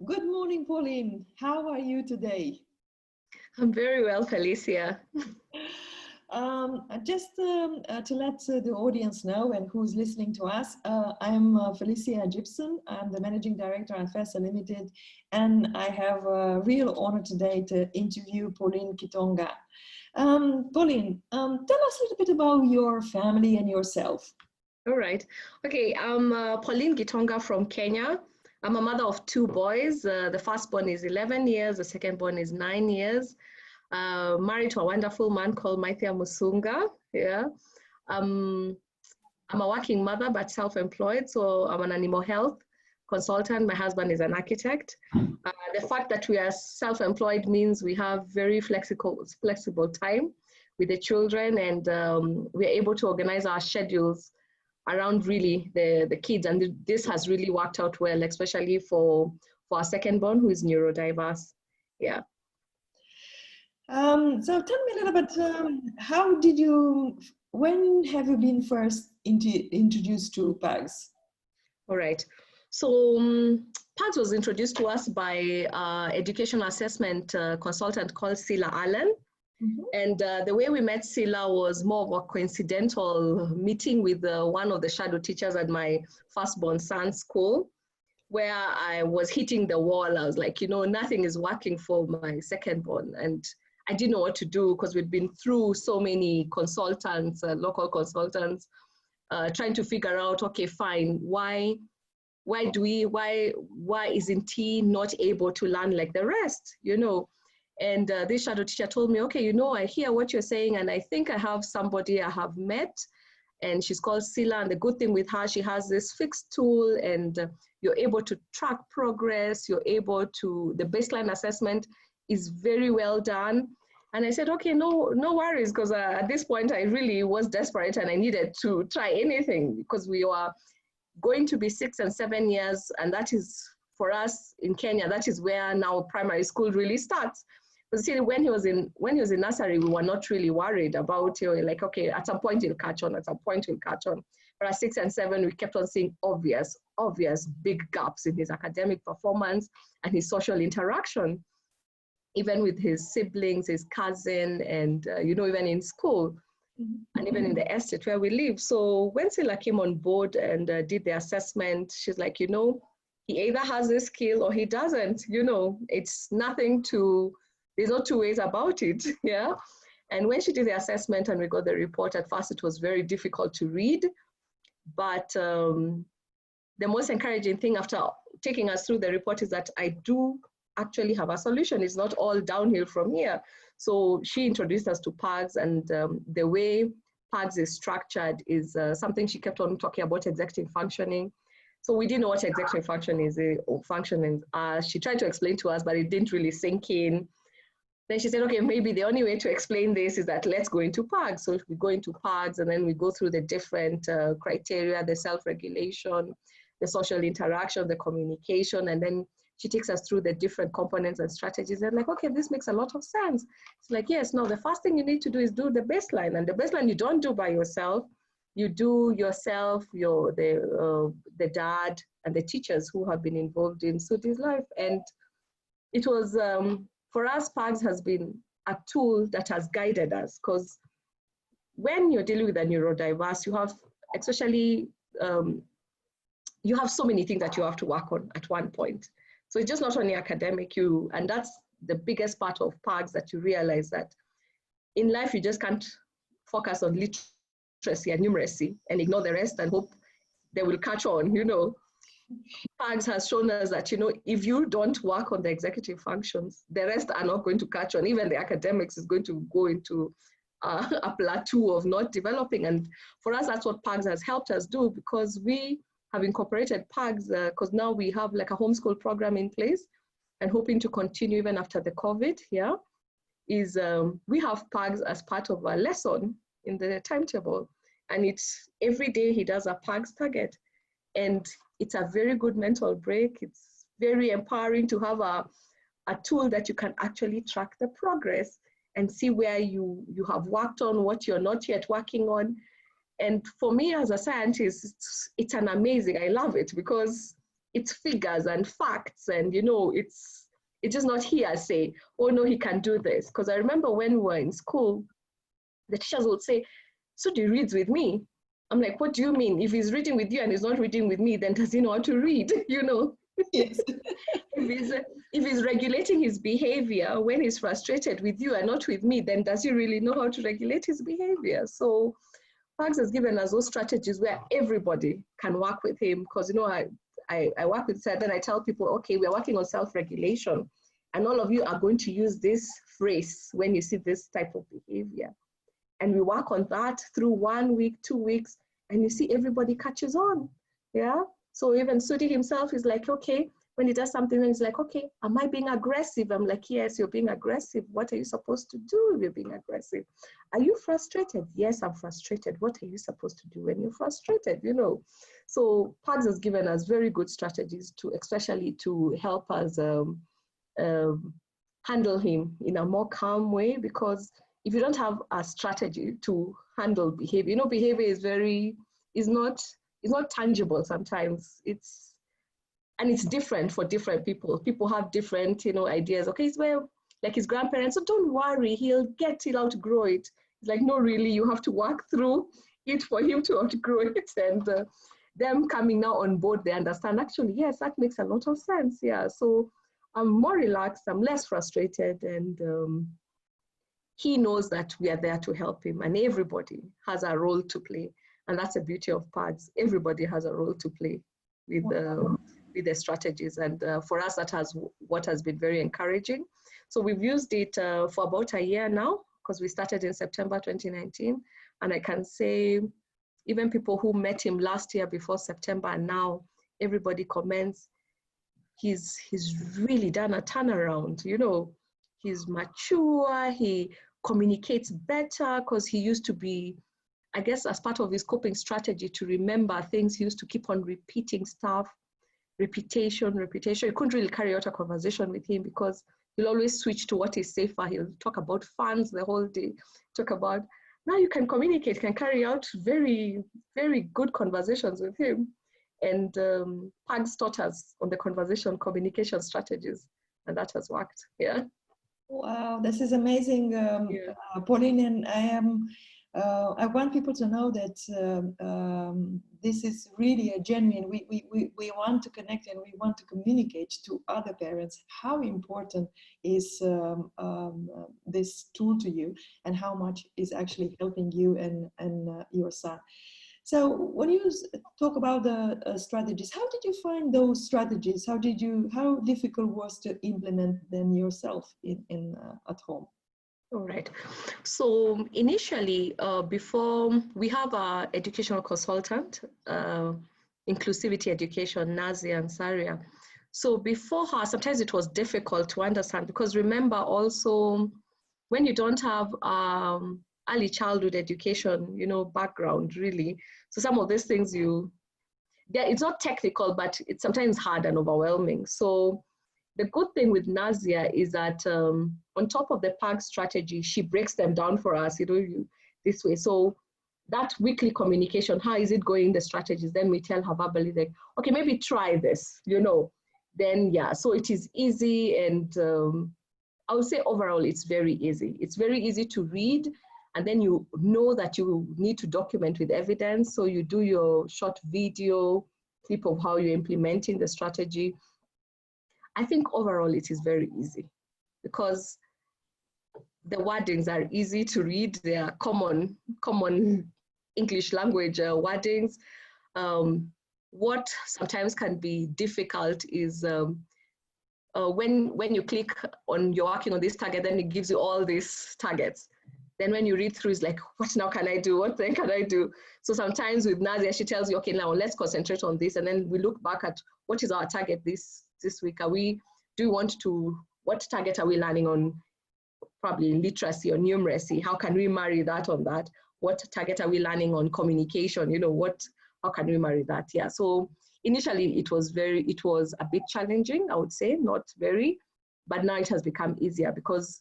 Good morning, Pauline. How are you today? I'm very well, Felicia. Just to let the audience know and who's listening to us, I'm Feliciea Jibson. I'm the Managing Director at Felser Limited, and I have a real honor today to interview Pauline Gitonga. Pauline, tell us a little bit about your family and yourself. All right. Okay, I'm Pauline Gitonga from Kenya. I'm a mother of two boys. The firstborn is 11 years, the secondborn is 9 years. Married to a wonderful man called Maithia Musunga. Yeah. I'm a working mother, but self-employed. So I'm an animal health consultant. My husband is an architect. The fact that we are self-employed means we have very flexible time with the children, and we're able to organize our schedules around really the kids. And this has really worked out well, especially for our secondborn, who is neurodiverse. Yeah. So tell me a little bit, when have you been first introduced to PAGS? All right. So PAGS was introduced to us by educational assessment consultant called Sila Allen. Mm-hmm. And the way we met Sila was more of a coincidental meeting with one of the shadow teachers at my firstborn son's school, where I was hitting the wall. I was like, nothing is working for my secondborn. And I didn't know what to do because we'd been through so many consultants, local consultants, trying to figure out, okay, fine, why isn't he not able to learn like the rest, And this shadow teacher told me, okay, I hear what you're saying, and I think I have somebody I have met, and she's called Sila, and the good thing with her, she has this fixed tool, and you're able to track progress, the baseline assessment is very well done. And I said, okay, no worries, because at this point, I really was desperate, and I needed to try anything, because we were going to be 6 and 7 years, and that is, for us in Kenya, that is where now primary school really starts. But see, when he was in nursery, we were not really worried about, like, okay, at some point he'll catch on, But at 6 and 7, we kept on seeing obvious big gaps in his academic performance and his social interaction, even with his siblings, his cousin, and, even in school. And even in the estate where we live. So when Sila came on board and did the assessment, she's like, he either has this skill or he doesn't, it's nothing there's no two ways about it, yeah? And when she did the assessment and we got the report, at first it was very difficult to read, but the most encouraging thing after taking us through the report is that I do actually have a solution. It's not all downhill from here. So she introduced us to PAGS, and the way PAGS is structured is something she kept on talking about, executive functioning. So we didn't know what executive function is, or functioning. She tried to explain to us, but it didn't really sink in. Then she said, okay, maybe the only way to explain this is that let's go into PAGS. So we go into PAGS, and then we go through the different criteria, the self-regulation, the social interaction, the communication, and then she takes us through the different components and strategies. And like, okay, this makes a lot of sense. It's like, yes, no, the first thing you need to do is do the baseline. And the baseline you don't do by yourself. You do yourself, the dad, and the teachers who have been involved in Sudi's life. And it was, for us, PAGS has been a tool that has guided us, because when you're dealing with a neurodiverse, you have, especially, you have so many things that you have to work on at one point. So it's just not only academic, and that's the biggest part of PAGS, that you realize that in life, you just can't focus on literacy and numeracy and ignore the rest and hope they will catch on, PAGS has shown us that, if you don't work on the executive functions, the rest are not going to catch on. Even the academics is going to go into a plateau of not developing. And for us, that's what PAGS has helped us do, because we have incorporated PAGS, because now we have like a homeschool program in place, and hoping to continue even after the COVID here, is we have PAGS as part of a lesson in the timetable. And it's every day he does a PAGS target. And it's a very good mental break. It's very empowering to have a tool that you can actually track the progress and see where you have worked on, what you're not yet working on. And for me as a scientist, it's an amazing, I love it, because it's figures and facts, and you know, it's just not hearsay. Oh no, he can do this. Because I remember when we were in school, the teachers would say, so he reads with me. I'm like, what do you mean? If he's reading with you and he's not reading with me, then does he know how to read? You know? Yes. If he's regulating his behavior when he's frustrated with you and not with me, then does he really know how to regulate his behavior? So PAGS has given us those strategies where everybody can work with him. Because, you know, I work with, then I tell people, okay, we're working on self-regulation, and all of you are going to use this phrase when you see this type of behavior. And we work on that through 1 week, 2 weeks, and you see everybody catches on. Yeah. So even Sudi himself is like, okay, when he does something, he's like, okay, am I being aggressive? I'm like, yes, you're being aggressive. What are you supposed to do if you're being aggressive? Are you frustrated? Yes, I'm frustrated. What are you supposed to do when you're frustrated? You know, so PAGS has given us very good strategies to, especially to help us handle him in a more calm way, because if you don't have a strategy to handle behavior, you know, behavior is not tangible sometimes. And it's different for different people. People have different, you know, ideas. Okay, it's where, like his grandparents, so don't worry, he'll outgrow it. It's like, no, really, you have to work through it for him to outgrow it. And them coming now on board, they understand, actually, yes, that makes a lot of sense. Yeah, so I'm more relaxed, I'm less frustrated, and he knows that we are there to help him, and everybody has a role to play. And that's the beauty of PAGS. Everybody has a role to play with the strategies. And for us, that has what has been very encouraging. So we've used it for about a year now, because we started in September 2019. And I can say, even people who met him last year before September, and now everybody comments, he's really done a turnaround. You know, he's mature, he communicates better, because he used to be, I guess, as part of his coping strategy to remember things, he used to keep on repeating stuff, repetition. You couldn't really carry out a conversation with him because he'll always switch to what is safer. He'll talk about funds the whole day, now you can communicate, can carry out very, very good conversations with him. And PAGS taught us on the conversation communication strategies, and that has worked. Yeah. Wow, this is amazing, Pauline. And I want people to know that this is really a genuine, we want to connect and we want to communicate to other parents how important is this tool to you, and how much is actually helping you and your son. So when you talk about the strategies, how did you find those strategies? How difficult was to implement them yourself at home? All right. So initially, before, we have our educational consultant, inclusivity education, Nazia and Saria. So before her, sometimes it was difficult to understand, because remember also, when you don't have early childhood education, you know, background really. So some of these things it's not technical, but it's sometimes hard and overwhelming. So the good thing with Nazia is that on top of the PAGS strategy, she breaks them down for us, you know, this way. So that weekly communication, how is it going, the strategies, then we tell her verbally, like, okay, maybe try this, you know, then yeah, so it is easy. And I would say overall, it's very easy. It's very easy to read. And then you know that you need to document with evidence. So you do your short video clip of how you're implementing the strategy. I think overall it is very easy, because the wordings are easy to read. They are common English language wordings. What sometimes can be difficult is when you click on you're working on this target, then it gives you all these targets. Then when you read through, it's like, what now can I do? What then can I do? So sometimes with Nazia, she tells you, okay, now let's concentrate on this. And then we look back at what is our target this week. What target are we learning on? Probably literacy or numeracy. How can we marry that on that? What target are we learning on communication? You know, how can we marry that? Yeah. So initially it was a bit challenging, I would say, not very, but now it has become easier, because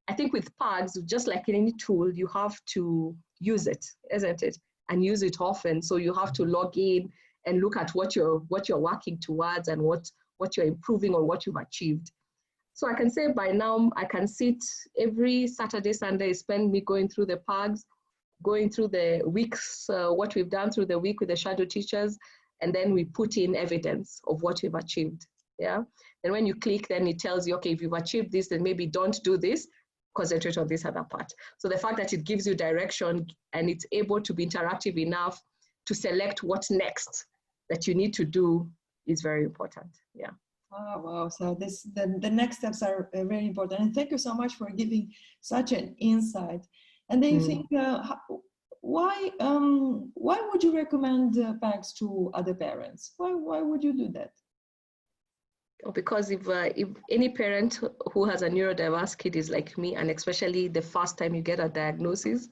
I think with PAGS, just like in any tool, you have to use it, isn't it? And use it often. So you have to log in and look at what you're working towards and what you're improving or what you've achieved. So I can say by now, I can sit every Saturday, Sunday, spend me going through the PAGS, going through the weeks, what we've done through the week with the shadow teachers, and then we put in evidence of what we've achieved, yeah? And when you click, then it tells you, okay, if you've achieved this, then maybe don't do this, concentrate on this other part. So the fact that it gives you direction and it's able to be interactive enough to select what's next that you need to do is very important, yeah. Oh, wow. So the next steps are very important. And thank you so much for giving such an insight. And then you think, why would you recommend PAGS to other parents? Why would you do that? Because if any parent who has a neurodiverse kid is like me, and especially the first time you get a diagnosis,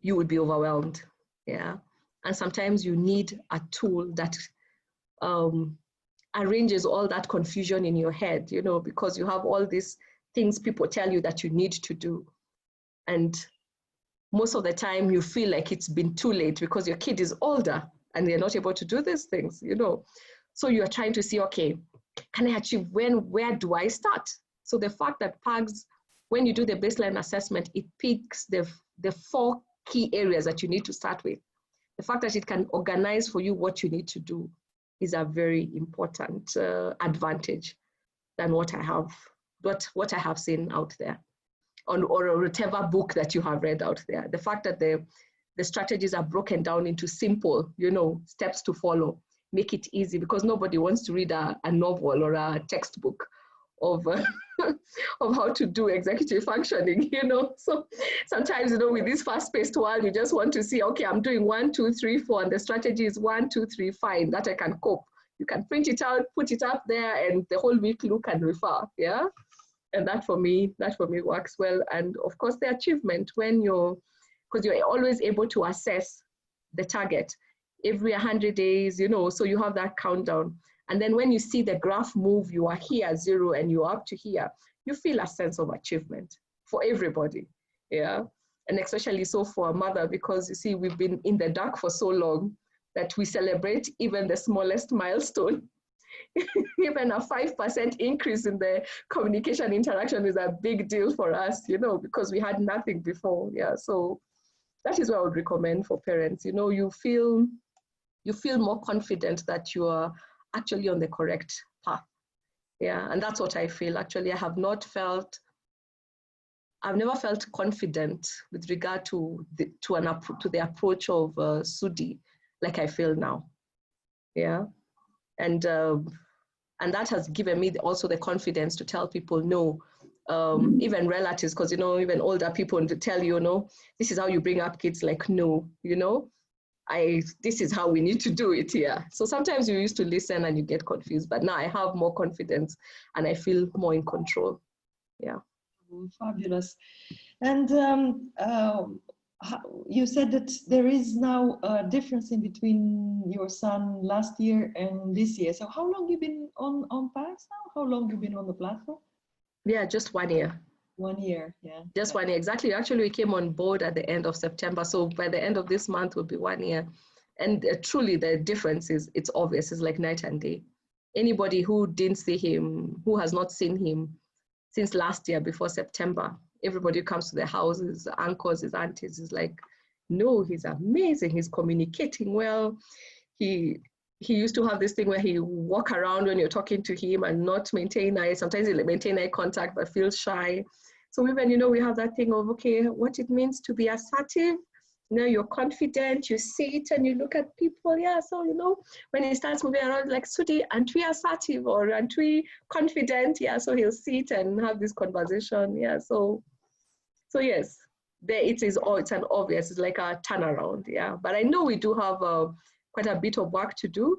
you would be overwhelmed, yeah. And sometimes you need a tool that arranges all that confusion in your head, you know, because you have all these things people tell you that you need to do. And most of the time you feel like it's been too late because your kid is older and they're not able to do these things, you know. So you're trying to see, okay, can I achieve where do I start? So the fact that PAGS, when you do the baseline assessment, it picks the 4 key areas that you need to start with. The fact that it can organize for you what you need to do is a very important advantage than what I have seen out there, or whatever book that you have read out there. The fact that the strategies are broken down into simple, you know, steps to follow, make it easy, because nobody wants to read a novel or a textbook of of how to do executive functioning, you know. So sometimes, you know, with this fast-paced world, you just want to see, okay, I'm doing 1, 2, 3, 4, and the strategy is 1, 2, 3, fine, that I can cope. You can print it out, put it up there, and the whole week look and refer, yeah. And that for me works well. And of course, the achievement because you're always able to assess the target every 100 days, you know, so you have that countdown. And then when you see the graph move, you are here 0 and you're up to here, you feel a sense of achievement for everybody, yeah? And especially so for a mother, because you see, we've been in the dark for so long that we celebrate even the smallest milestone. Even a 5% increase in the communication interaction is a big deal for us, you know, because we had nothing before, yeah? So that is what I would recommend for parents. You know, you feel more confident that you are actually on the correct path. Yeah, and that's what I feel. Actually, I've never felt confident with regard to the approach of SUDI like I feel now. Yeah, and that has given me also the confidence to tell people no. Even relatives, because, you know, even older people to tell you, no, this is how you bring up kids, like, no, you know, this is how we need to do it here. So sometimes you used to listen and you get confused, but now I have more confidence and I feel more in control. Yeah. Fabulous. And you said that there is now a difference in between your son last year and this year. So how long have you been on PAGS now? How long have you been on the platform? Yeah, just 1 year. 1 year, yeah. Just 1 year, exactly. Actually, we came on board at the end of September. So by the end of this month will be 1 year. And truly the difference it's obvious. It's like night and day. Anybody who didn't see him, who has not seen him since last year before September, everybody comes to the house, his uncles, his aunties, is like, no, he's amazing. He's communicating well. He used to have this thing where he walk around when you're talking to him and not maintain eye. Sometimes he'll maintain eye contact, but feels shy. So even, you know, we have that thing of, okay, what it means to be assertive. You know, you're confident, you sit and you look at people. Yeah, so, you know, when he starts moving around, like, Sudi, aren't we assertive or aren't we confident? Yeah, so he'll sit and have this conversation. Yeah, so yes, it's an obvious, it's like a turnaround. Yeah, but I know we do have quite a bit of work to do,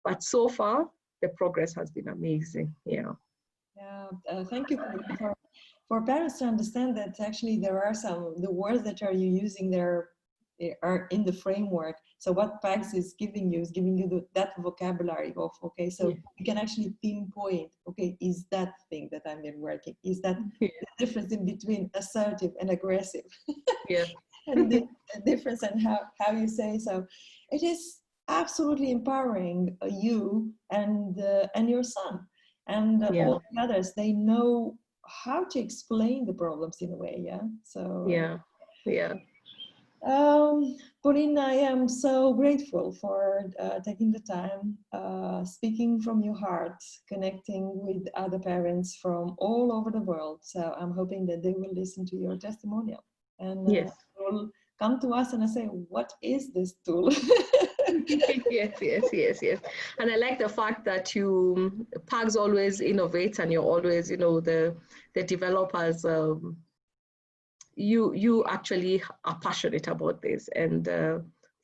but so far the progress has been amazing. Yeah. Yeah, thank you for parents to understand that actually there are the words that are you using there are in the framework. So what PAGS is giving you that vocabulary of, okay, so yeah, you can actually pinpoint, okay, is that thing that I'm been working, is that the difference in between assertive and aggressive? Yeah. And the difference in how you say. So it is absolutely empowering you and your son and Yeah. all the others. They know how to explain the problems in a way. Yeah. So. Yeah. Yeah. Pauline, I am so grateful for taking the time, speaking from your heart, connecting with other parents from all over the world. So I'm hoping that they will listen to your testimonial and Yes. will come to us and say, what is this tool? Yes, yes, yes, yes. And I like the fact that you, PAGS always innovates and you're always, you know, the developers, you actually are passionate about this. And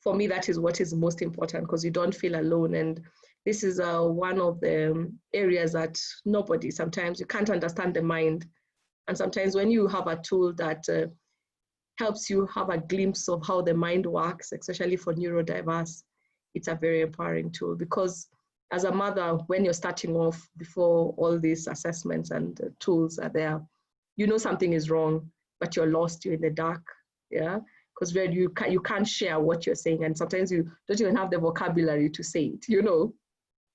for me, that is what is most important, because you don't feel alone. And this is one of the areas that nobody, sometimes you can't understand the mind. And sometimes when you have a tool that helps you have a glimpse of how the mind works, especially for neurodiverse, it's a very empowering tool. Because as a mother, when you're starting off, before all these assessments and tools are there, you know something is wrong, but you're lost, you're in the dark, yeah? Because you can't share what you're saying, and sometimes you don't even have the vocabulary to say it, you know?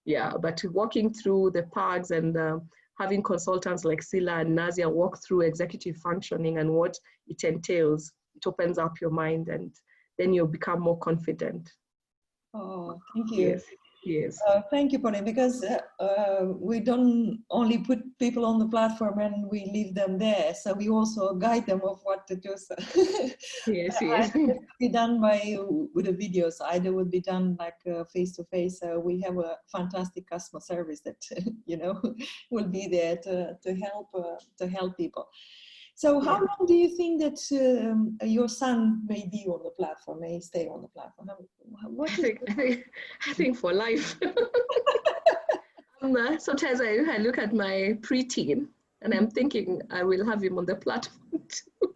Yeah, but walking through the PAGS and having consultants like Sila and Nazia walk through executive functioning and what it entails, it opens up your mind, and then you'll become more confident. Oh, thank you. Yes, yes. Thank you, Pauline, because we don't only put people on the platform and we leave them there, so we also guide them of what to do. So Yes, yes. Either it would be done with the videos, either would be done like face-to-face. So we have a fantastic customer service that you know will be there to help people. So how long do you think that your son may be on the platform, may stay on the platform? I think for life. Sometimes I look at my preteen and I'm thinking I will have him on the platform too.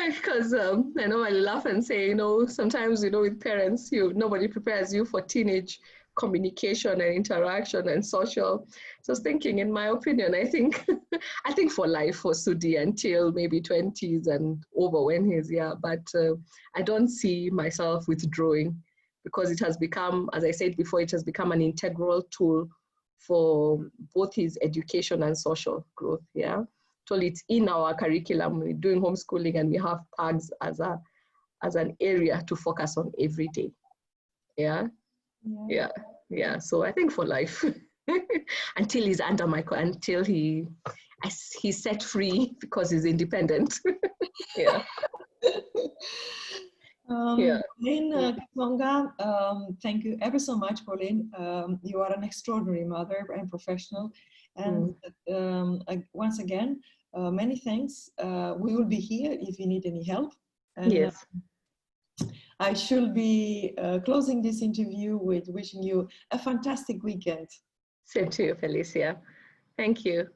Because I normally laugh and say, you know, sometimes, you know, with parents, nobody prepares you for teenage communication and interaction and social. So I was thinking, in my opinion, I think for life for Sudi until maybe 20s and over when he's, but I don't see myself withdrawing, because it has become, as I said before, it has become an integral tool for both his education and social growth, yeah. So it's in our curriculum. We're doing homeschooling and we have PAGS as an area to focus on every day. Yeah. So I think for life, until he's until he's set free because he's independent. Yeah. Pauline Gitonga, thank you ever so much, Pauline. You are an extraordinary mother and professional. And once again, many thanks. We will be here if you need any help. And, yes. I should be closing this interview with wishing you a fantastic weekend. Same to you, Felicia. Thank you.